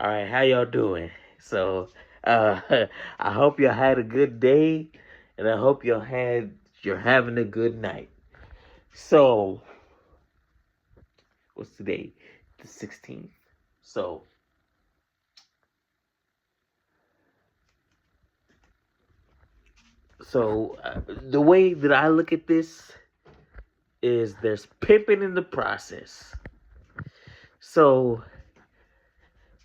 All right, how y'all doing? So, uh, I hope y'all had a good day, and I hope you're having a good night. So, what's today? The 16th. So, the way that I look at this is there's pimping in the process. So,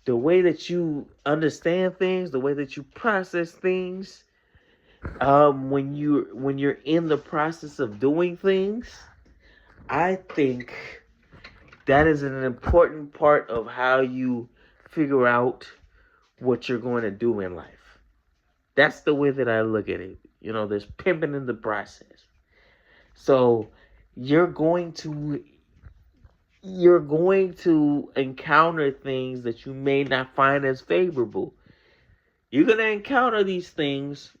the way that you understand things, the way that you process things, when you're in the process of doing things, I think that is an important part of how you figure out what you're going to do in life. That's the way that I look at it. There's pimping in the process. So you're going to you're going to encounter things that you may not find as favorable. You're going to encounter these things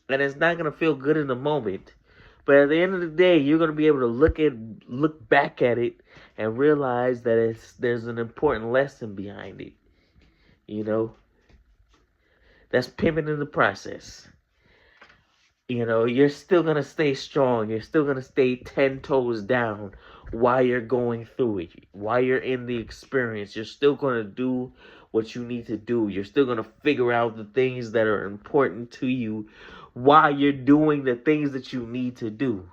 and it's not going to feel good in the moment. But at the end of the day, you're going to be able to look back at it and realize that there's an important lesson behind it. You know, that's pimping in the process. You're still going to stay strong. You're still going to stay 10 toes down while you're going through it. While you're in the experience, you're still going to do what you need to do. You're still going to figure out the things that are important to you while you're doing the things that you need to do.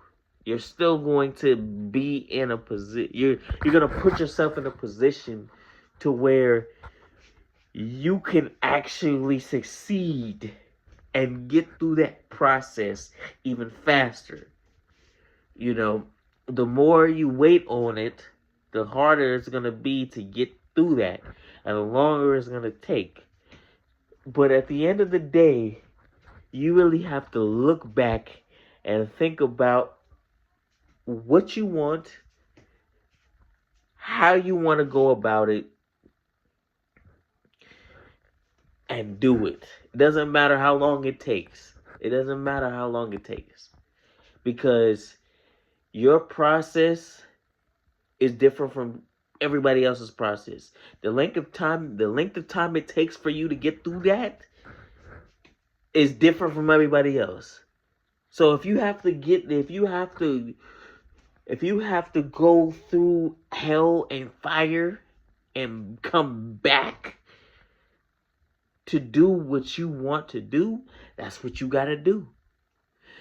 You're still going to be in a position. You're going to put yourself in a position to where you can actually succeed and get through that process even faster. The more you wait on it, the harder it's going to be to get through that, and the longer it's going to take. But at the end of the day, you really have to look back and think about what you want, how you want to go about it, and do it. It doesn't matter how long it takes. It doesn't matter how long it takes. Because your process is different from everybody else's process. The length of time it takes for you to get through that is different from everybody else. So if you have to go through hell and fire and come back to do what you want to do, that's what you got to do.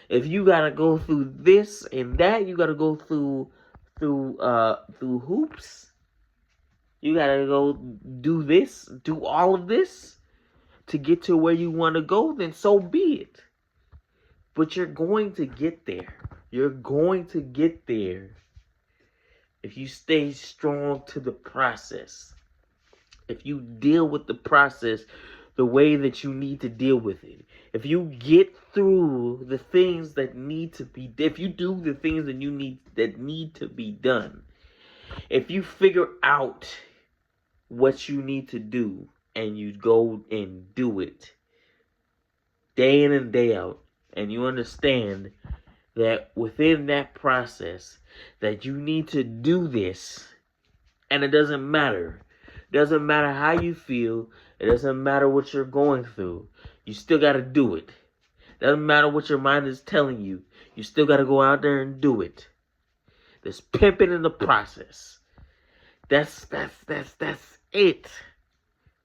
If you got to go through this and that, you got to go through hoops. You got to go do all of this to get to where you want to go, then so be it. But you're going to get there. You're going to get there if you stay strong to the process. If you deal with the process the way that you need to deal with it. If you get through the things that need to be, if you do the things that need to be done. If you figure out what you need to do and you go and do it day in and day out, and you understand that within that process that you need to do this, and it doesn't matter. It doesn't matter how you feel. It doesn't matter what you're going through. You still got to do it. It doesn't matter what your mind is telling you. You still got to go out there and do it. There's pimping in the process. That's it.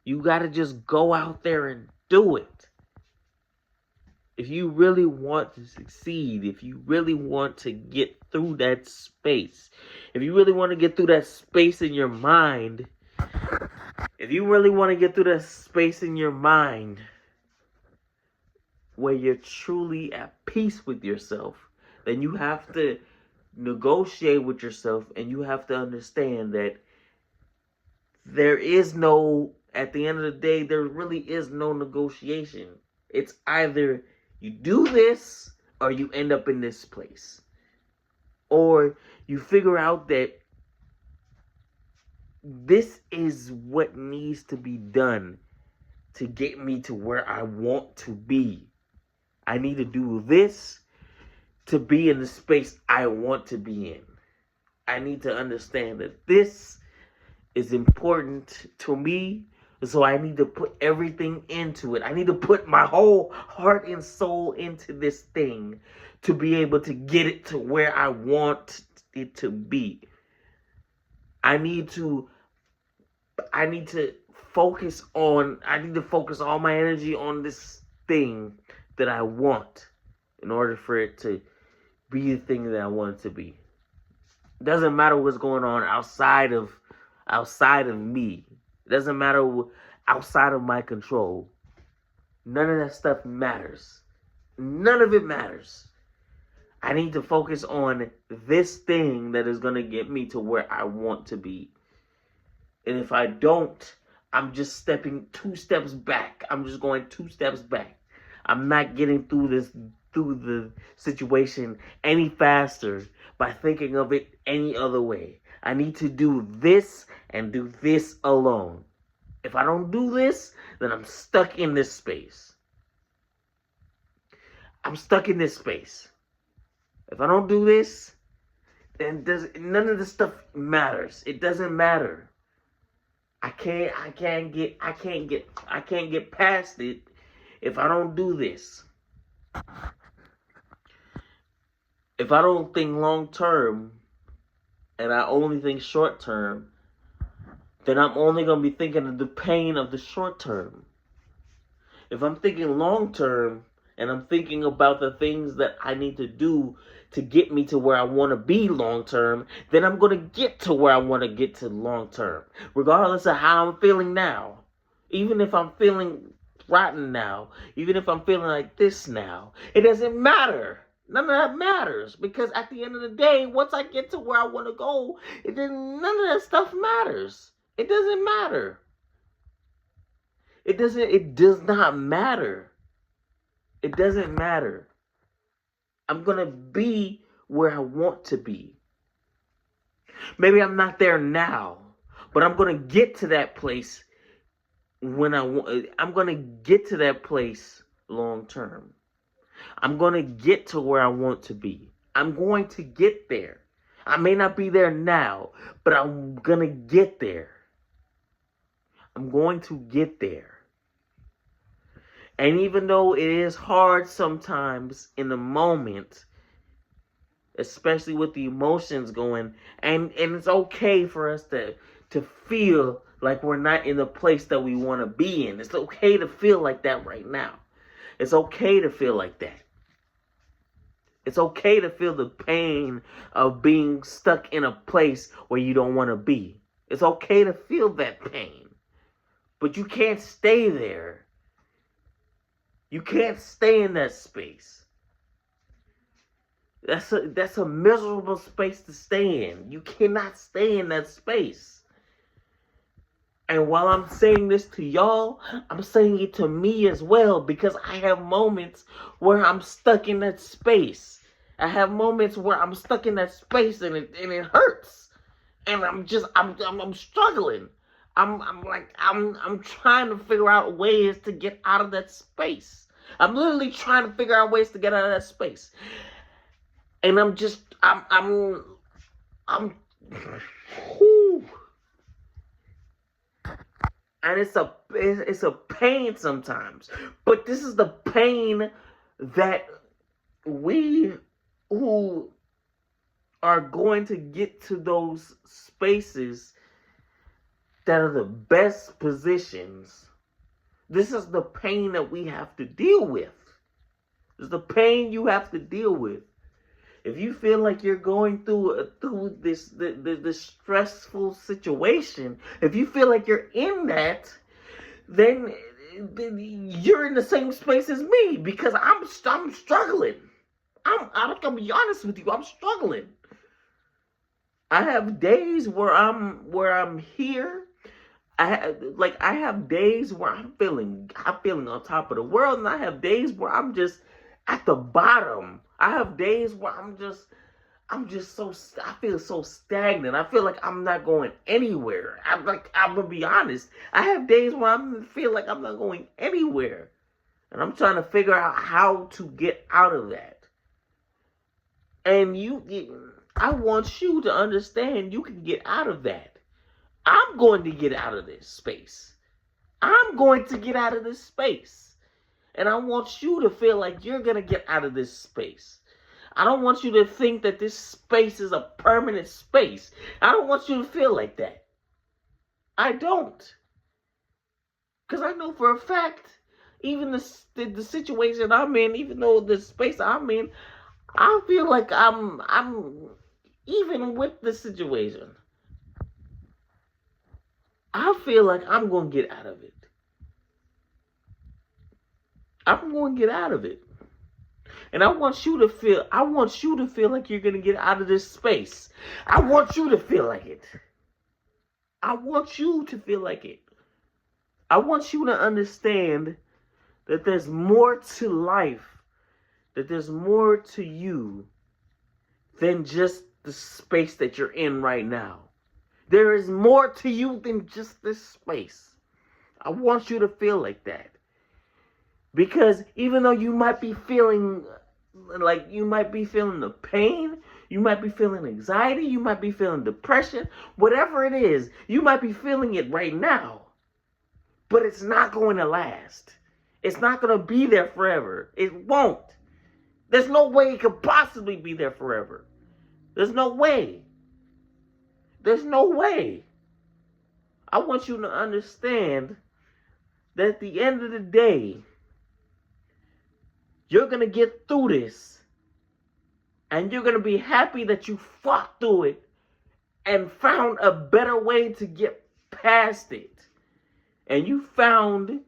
You got to just go out there and do it. If you really want to succeed, if you really want to get through that space, if you really want to get through that space in your mind, where you're truly at peace with yourself, then you have to negotiate with yourself, and you have to understand that at the end of the day, there really is no negotiation. It's either you do this or you end up in this place. Or you figure out that this is what needs to be done to get me to where I want to be. I need to do this to be in the space I want to be in. I need to understand that this is important to me So I need to put everything into it. I need to put my whole heart and soul into this thing to be able to get it to where I want it to be. I need to focus all my energy on this thing that I want in order for it to be the thing that I want it to be. It doesn't matter what's going on outside of me. It doesn't matter outside of my control. None of that stuff matters. None of it matters. I need to focus on this thing that is going to get me to where I want to be. And if I don't, I'm just stepping 2 steps back. I'm just going 2 steps back. I'm not getting through the situation any faster by thinking of it any other way. I need to do this and do this alone. If I don't do this, then I'm stuck in this space. I'm stuck in this space. If I don't do this, then none of this stuff matters. It doesn't matter. I can't get past it if I don't do this. If I don't think long term and I only think short term, then I'm only going to be thinking of the pain of the short term. If I'm thinking long term and I'm thinking about the things that I need to do to get me to where I want to be long term, then I'm going to get to where I want to get to long term, regardless of how I'm feeling now. Even if I'm feeling rotten now, even if I'm feeling like this now, it doesn't matter. None of that matters, because at the end of the day, once I get to where I want to go, none of that stuff matters. It doesn't matter. It does not matter. It doesn't matter. I'm going to be where I want to be. Maybe I'm not there now, but I'm going to get to that place when I'm going to get to that place long term. I'm going to get to where I want to be. I'm going to get there. I may not be there now, but I'm going to get there. I'm going to get there. And even though it is hard sometimes in the moment, especially with the emotions going, and it's okay for us to feel like we're not in the place that we want to be in. It's okay to feel like that right now. It's okay to feel like that. It's okay to feel the pain of being stuck in a place where you don't want to be. It's okay to feel that pain. But you can't stay there. You can't stay in that space. That's a miserable space to stay in. You cannot stay in that space. And while I'm saying this to y'all, I'm saying it to me as well, because I have moments where I'm stuck in that space. I have moments where I'm stuck in that space and it hurts. And I'm struggling. I'm trying to figure out ways to get out of that space. I'm literally trying to figure out ways to get out of that space. And whew. And it's a pain sometimes. But this is the pain that we who are going to get to those spaces that are the best positions. This is the pain that we have to deal with. This is the pain you have to deal with. If you feel like you're going through this stressful situation, if you feel like you're in that, then you're in the same space as me, because I'm struggling. I'm gonna be honest with you. I'm struggling. I have days where I'm here. I have days where I'm feeling on top of the world, and I have days where I'm just at the bottom. I have days where I feel so stagnant. I feel like I'm not going anywhere. I'm gonna be honest. I have days where I feel like I'm not going anywhere, and I'm trying to figure out how to get out of that. And I want you to understand you can get out of that. I'm going to get out of this space. I'm going to get out of this space. And I want you to feel like you're going to get out of this space. I don't want you to think that this space is a permanent space. I don't want you to feel like that. I don't. Because I know for a fact, even the situation I'm in, even though the space I'm in, I feel like I'm even with the situation, I feel like I'm going to get out of it. I'm going to get out of it. And I want you to feel like you're going to get out of this space. I want you to feel like it. I want you to feel like it. I want you to understand that there's more to life, that there's more to you than just the space that you're in right now. There is more to you than just this space. I want you to feel like that. Because even though you might be feeling the pain, you might be feeling anxiety, you might be feeling depression, whatever it is, you might be feeling it right now. But it's not going to last. It's not going to be there forever. It won't. There's no way it could possibly be there forever. There's no way. There's no way. I want you to understand that at the end of the day, you're going to get through this. And you're going to be happy that you fought through it and found a better way to get past it. And you found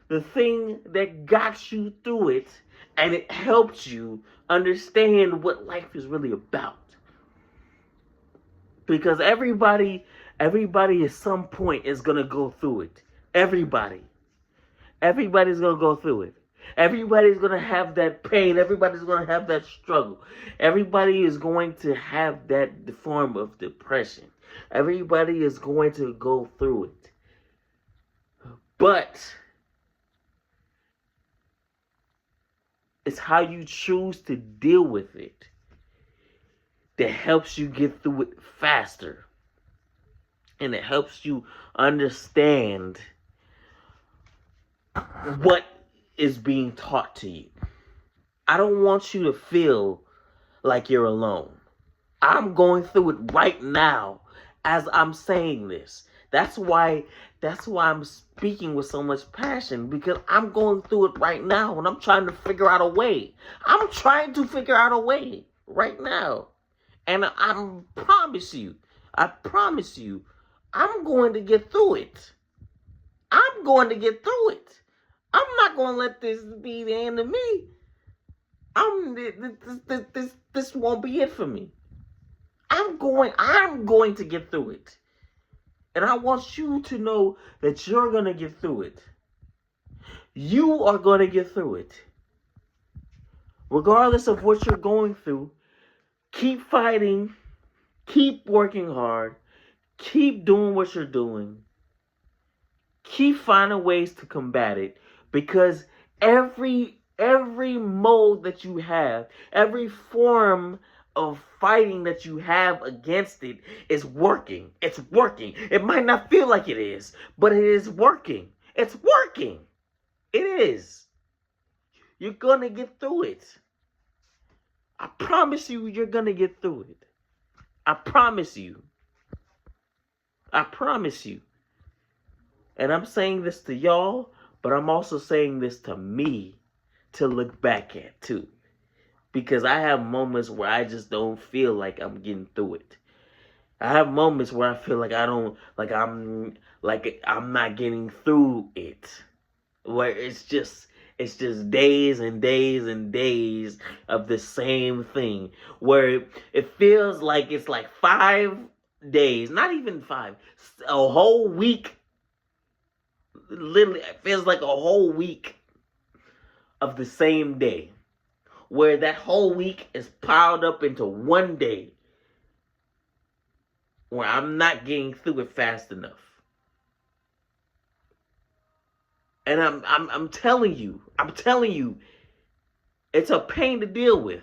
the thing that got you through it, and it helped you understand what life is really about. Because everybody at some point is going to go through it. Everybody's going to go through it. Everybody's going to have that pain. Everybody's going to have that struggle. Everybody is going to have that form of depression. Everybody is going to go through it. But it's how you choose to deal with it that helps you get through it faster. And it helps you understand what is being taught to you. I don't want you to feel like you're alone. I'm going through it right now as I'm saying this. That's why I'm speaking with so much passion, because I'm going through it right now and I'm trying to figure out a way. I'm trying to figure out a way right now. And I promise you, I'm going to get through it. I'm going to get through it. I'm not going to let this be the end of me. This won't be it for me. I'm going to get through it. And I want you to know that you're going to get through it. You are going to get through it. Regardless of what you're going through, keep fighting, keep working hard, keep doing what you're doing. Keep finding ways to combat it, because every mode that you have, every form of fighting that you have against it is working. It's working. It might not feel like it is, but it is working. It's working. It is. You're going to get through it. I promise you, you're going to get through it. I promise you. I promise you. And I'm saying this to y'all, but I'm also saying this to me to look back at too. Because I have moments where I just don't feel like I'm getting through it. I have moments where I feel like I'm not getting through it. Where it's just days and days and days of the same thing. Where it feels like it's like 5 days, not even 5, a whole week. Literally, it feels like a whole week of the same day. Where that whole week is piled up into one day. Where I'm not getting through it fast enough. And I'm telling you, it's a pain to deal with.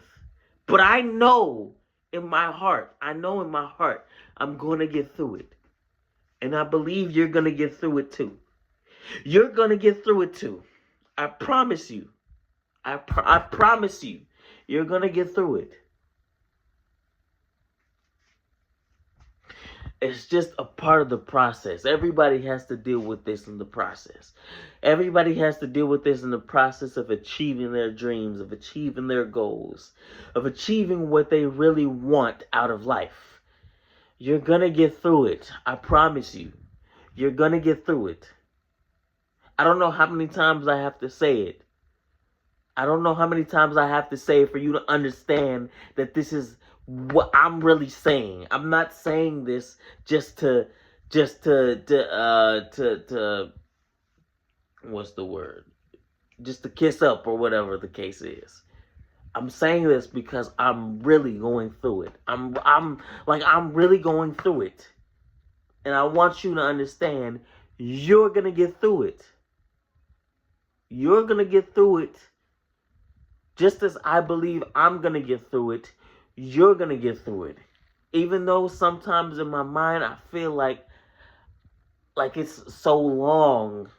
But I know in my heart, I'm going to get through it. And I believe you're going to get through it too. You're going to get through it too. I promise you. I promise you. You're going to get through it. It's just a part of the process. Everybody has to deal with this in the process. Everybody has to deal with this in the process of achieving their dreams, of achieving their goals, of achieving what they really want out of life. You're going to get through it. I promise you. You're going to get through it. I don't know how many times I have to say it. I don't know how many times I have to say it for you to understand that this is what I'm really saying. I'm not saying this just to what's the word? Just to kiss up or whatever the case is. I'm saying this because I'm really going through it. I'm really going through it. And I want you to understand you're going to get through it. You're going to get through it. Just as I believe I'm going to get through it, you're going to get through it. Even though sometimes in my mind I feel like it's so long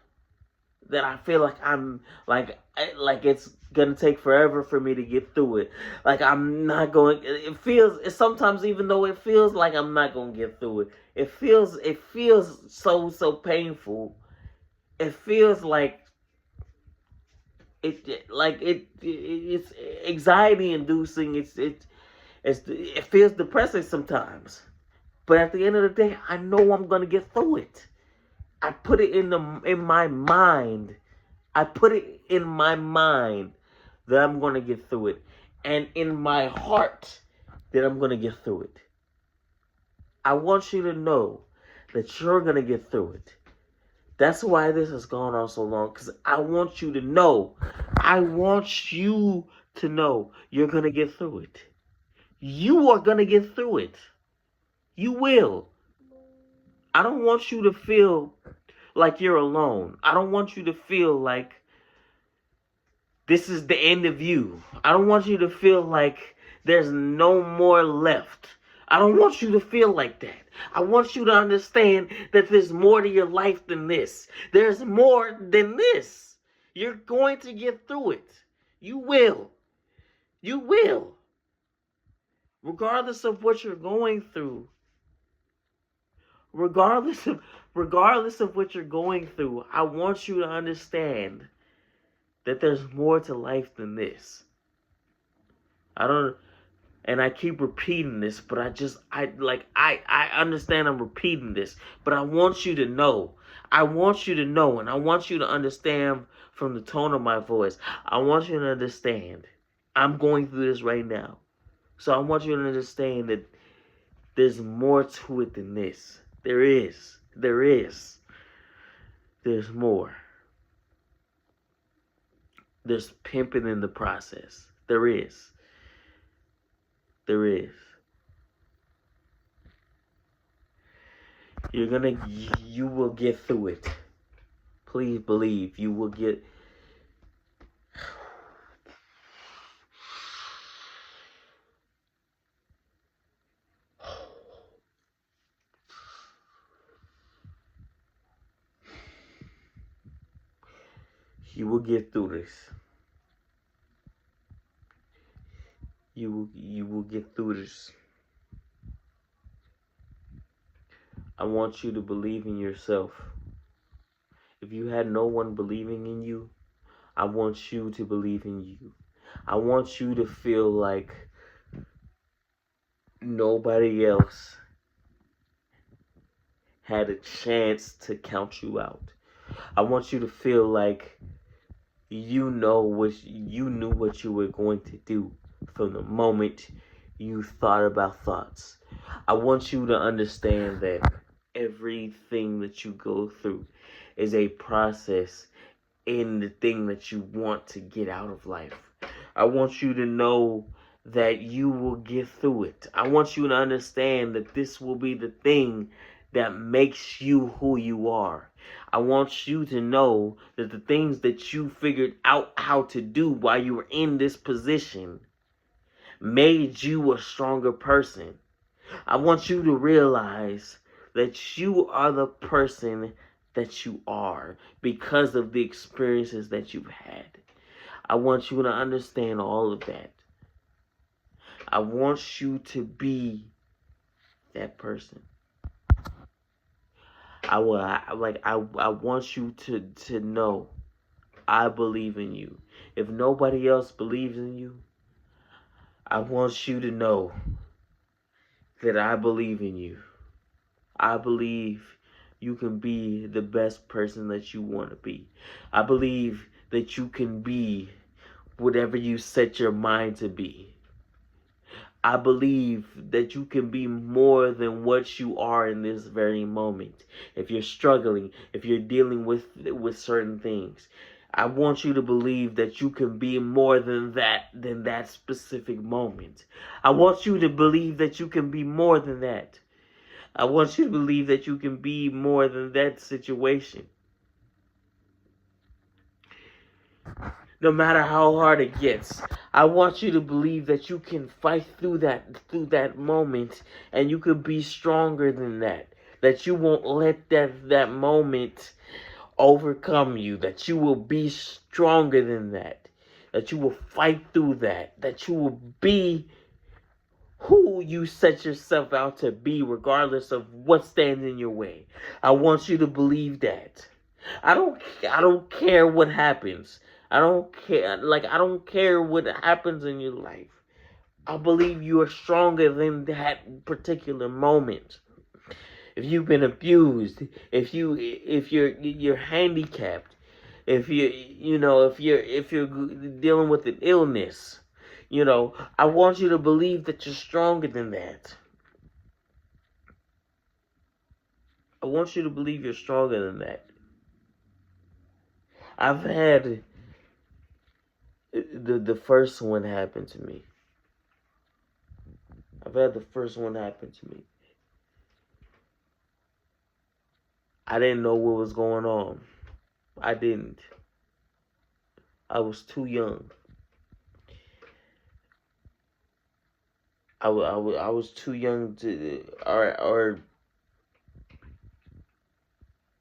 that I feel like I'm like it's going to take forever for me to get through it. Like I'm not going, it feels sometimes, even though it feels like I'm not going to get through it, it feels so painful. It feels like it's anxiety inducing. It feels depressing sometimes. But at the end of the day, I know I'm gonna get through it. I put it in my mind. I put it in my mind that I'm gonna get through it, and in my heart that I'm gonna get through it. I want you to know that you're gonna get through it. That's why this has gone on so long, because I want you to know. I want you to know you're going to get through it. You are going to get through it. You will. I don't want you to feel like you're alone. I don't want you to feel like this is the end of you. I don't want you to feel like there's no more left. I don't want you to feel like that. I want you to understand that there's more to your life than this. There's more than this. You're going to get through it. You will. You will. Regardless of what you're going through. Regardless of what you're going through, I want you to understand that there's more to life than this. And I keep repeating this, but I understand I'm repeating this, but I want you to know. I want you to know, and I want you to understand from the tone of my voice. I want you to understand. I'm going through this right now. So I want you to understand that there's more to it than this. There is. There's more. There's pimping in the process. There is. You will get through it. Please believe you will get. You will get through this. You will get through this. I want you to believe in yourself. If you had no one believing in you, I want you to believe in you. I want you to feel like nobody else had a chance to count you out. I want you to feel like you knew what you were going to do from the moment you thought about thoughts. I want you to understand that everything that you go through is a process in the thing that you want to get out of life. I want you to know that you will get through it. I want you to understand that this will be the thing that makes you who you are. I want you to know that the things that you figured out how to do while you were in this position made you a stronger person. I want you to realize that you are the person that you are because of the experiences that you've had. I want you to understand all of that. I want you to be that person. I want you to know I believe in you. If nobody else believes in you, I want you to know that I believe in you. I believe you can be the best person that you want to be. I believe that you can be whatever you set your mind to be. I believe that you can be more than what you are in this very moment. If you're struggling, if you're dealing with certain things, I want you to believe that you can be more than that specific moment. I want you to believe that you can be more than that. I want you to believe that you can be more than that situation. No matter how hard it gets, I want you to believe that you can fight through that moment, and you can be stronger than that. That you won't let that moment overcome you. That you will be stronger than that. That you will fight through that. That you will be who you set yourself out to be, regardless of what stands in your way. I want you to believe that. I don't care what happens. I don't care. I don't care what happens in your life. I believe you are stronger than that particular moment. If you've been abused, if you're handicapped, if you're dealing with an illness, I want you to believe that you're stronger than that. I want you to believe you're stronger than that. I've had the first one happen to me. I've had the first one happen to me. I didn't know what was going on. I didn't. I was too young. I was too young to, or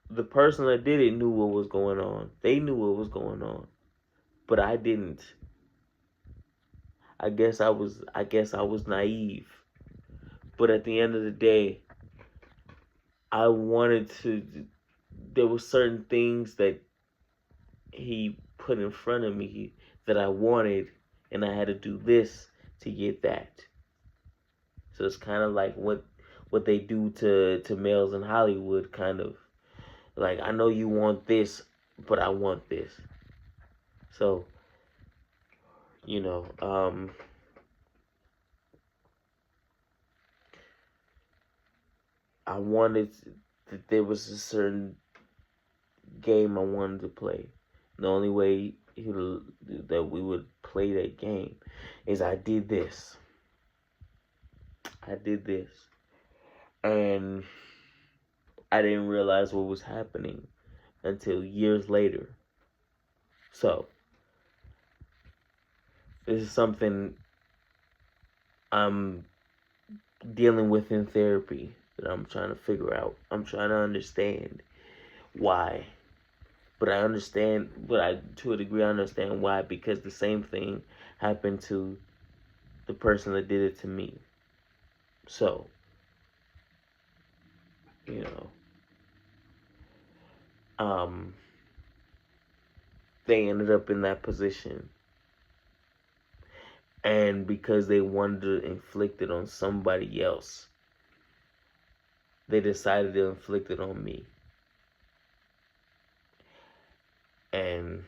the person that did it knew what was going on. They knew what was going on, but I didn't. I guess I was naive. But at the end of the day, I wanted to. There were certain things that he put in front of me that I wanted, and I had to do this to get that. So it's kind of like what they do to males in Hollywood, kind of like, I know you want this, but I want this. So, I wanted that there was a certain game I wanted to play. The only way that we would play that game is I did this. And I didn't realize what was happening until years later. So, this is something I'm dealing with in therapy that I'm trying to figure out. I'm trying to understand why. But to a degree, I understand why, because the same thing happened to the person that did it to me. So, they ended up in that position. And because they wanted to inflict it on somebody else, they decided to inflict it on me. And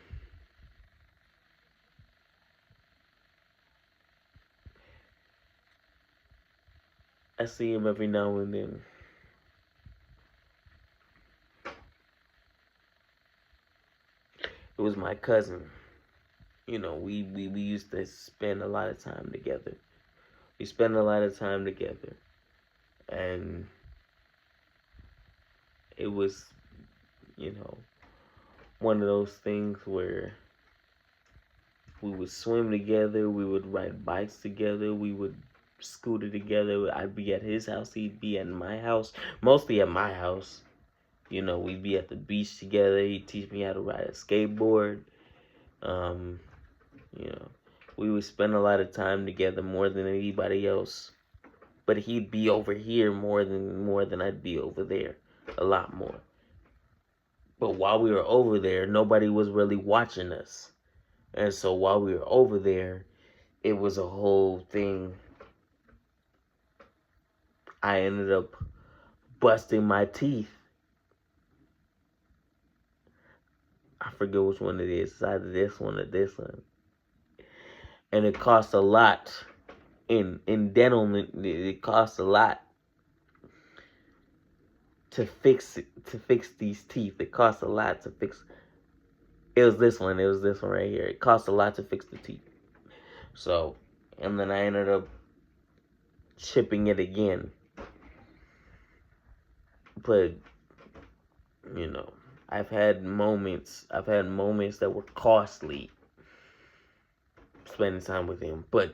I see him every now and then. It was my cousin. We used to spend a lot of time together. And it was, one of those things where we would swim together, we would ride bikes together, we would scooter together. I'd be at his house, he'd be at my house, mostly at my house. We'd be at the beach together. He'd teach me how to ride a skateboard. Um, you know, we would spend a lot of time together, more than anybody else. But he'd be over here more than I'd be over there, a lot more. But while we were over there, nobody was really watching us. And so while we were over there, it was a whole thing. I ended up busting my teeth. I forget which one it is. It's either this one or this one. And it costs a lot. In dental, it costs a lot to fix these teeth. It costs a lot to fix. It was this one right here. It costs a lot to fix the teeth. So, and then I ended up chipping it again. But, I've had moments that were costly spending time with him. But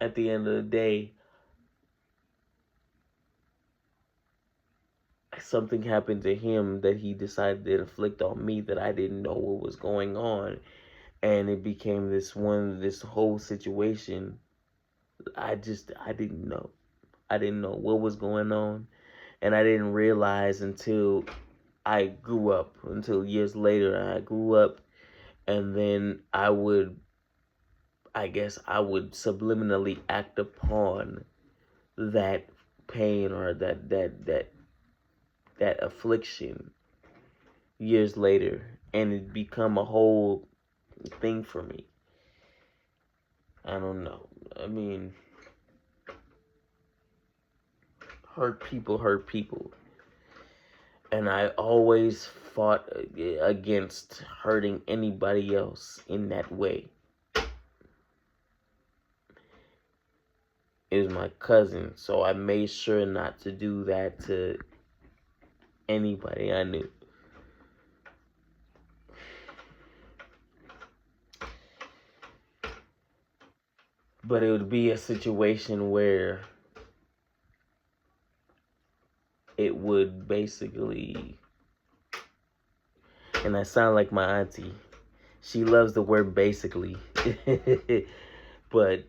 at the end of the day, something happened to him that he decided to inflict on me that I didn't know what was going on. And it became this whole situation. I didn't know. I didn't know what was going on. And I didn't realize until I grew up, until years later. I grew up, and then I would subliminally act upon that pain or that affliction years later, and it become a whole thing for me. I don't know. I mean, hurt people. And I always fought against hurting anybody else in that way. It was my cousin, so I made sure not to do that to anybody I knew. But it would be a situation where it would basically, and I sound like my auntie. She loves the word basically. But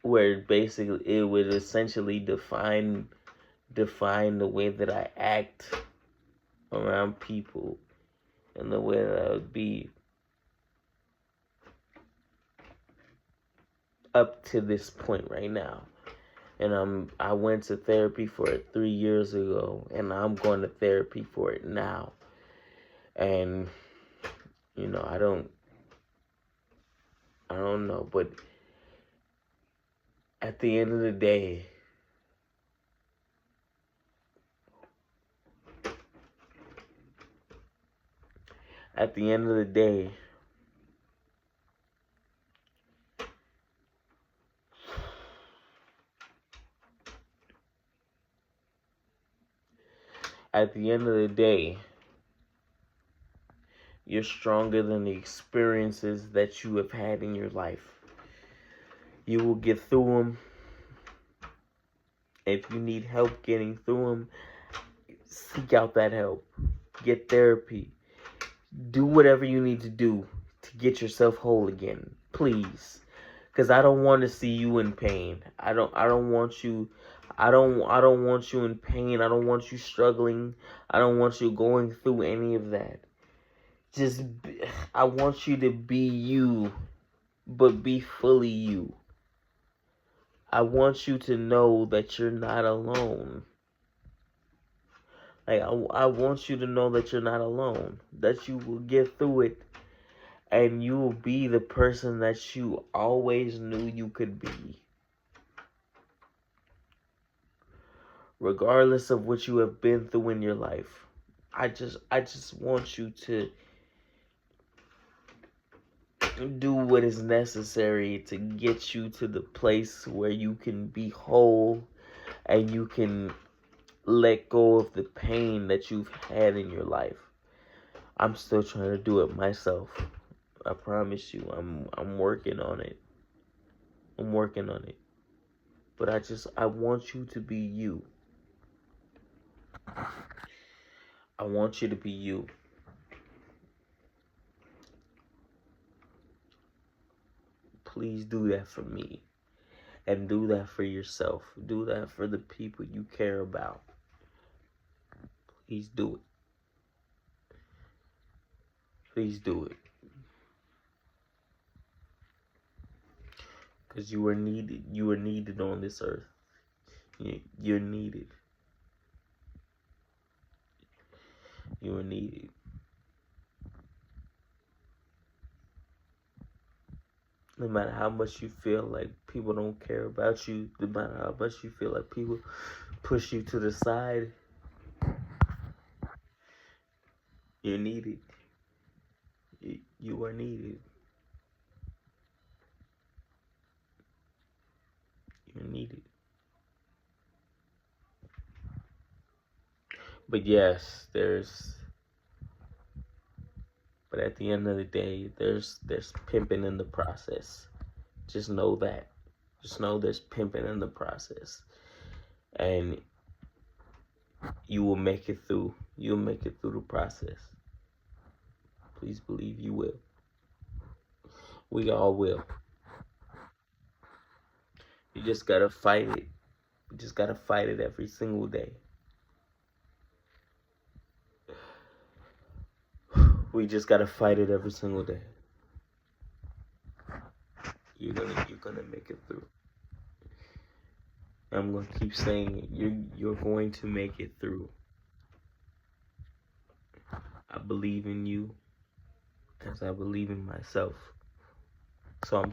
where basically it would essentially define the way that I act around people and the way that I would be up to this point right now. And I went to therapy for it 3 years ago, and I'm going to therapy for it now. And I don't know, but at the end of the day, at the end of the day, you're stronger than the experiences that you have had in your life. You will get through them. If you need help getting through them, seek out that help. Get therapy. Do whatever you need to do to get yourself whole again, please. Because I don't want to see you in pain. I don't want you. I don't want you in pain. I don't want you struggling. I don't want you going through any of that. I want you to be you, but be fully you. I want you to know that you're not alone. Like, I want you to know that you're not alone. That you will get through it. And you will be the person that you always knew you could be. Regardless of what you have been through in your life. I just want you to do what is necessary to get you to the place where you can be whole and you can let go of the pain that you've had in your life. I'm still trying to do it myself. I promise you, I'm working on it. I'm working on it. But I want you to be you. I want you to be you. Please do that for me. And do that for yourself. Do that for the people you care about. Please do it. Please do it. Because you are needed. You are needed on this earth. You're needed. You are needed. No matter how much you feel like people don't care about you, no matter how much you feel like people push you to the side, you're needed. You are needed. You're needed. But yes, but at the end of the day, there's pimping in the process. Just know that. Just know there's pimping in the process. And you will make it through. You'll make it through the process. Please believe you will. We all will. You just gotta fight it. You just gotta fight it every single day. We just gotta fight it every single day. You're gonna make it through. I'm gonna keep saying it. You're going to make it through. I believe in you as I believe in myself. So I'm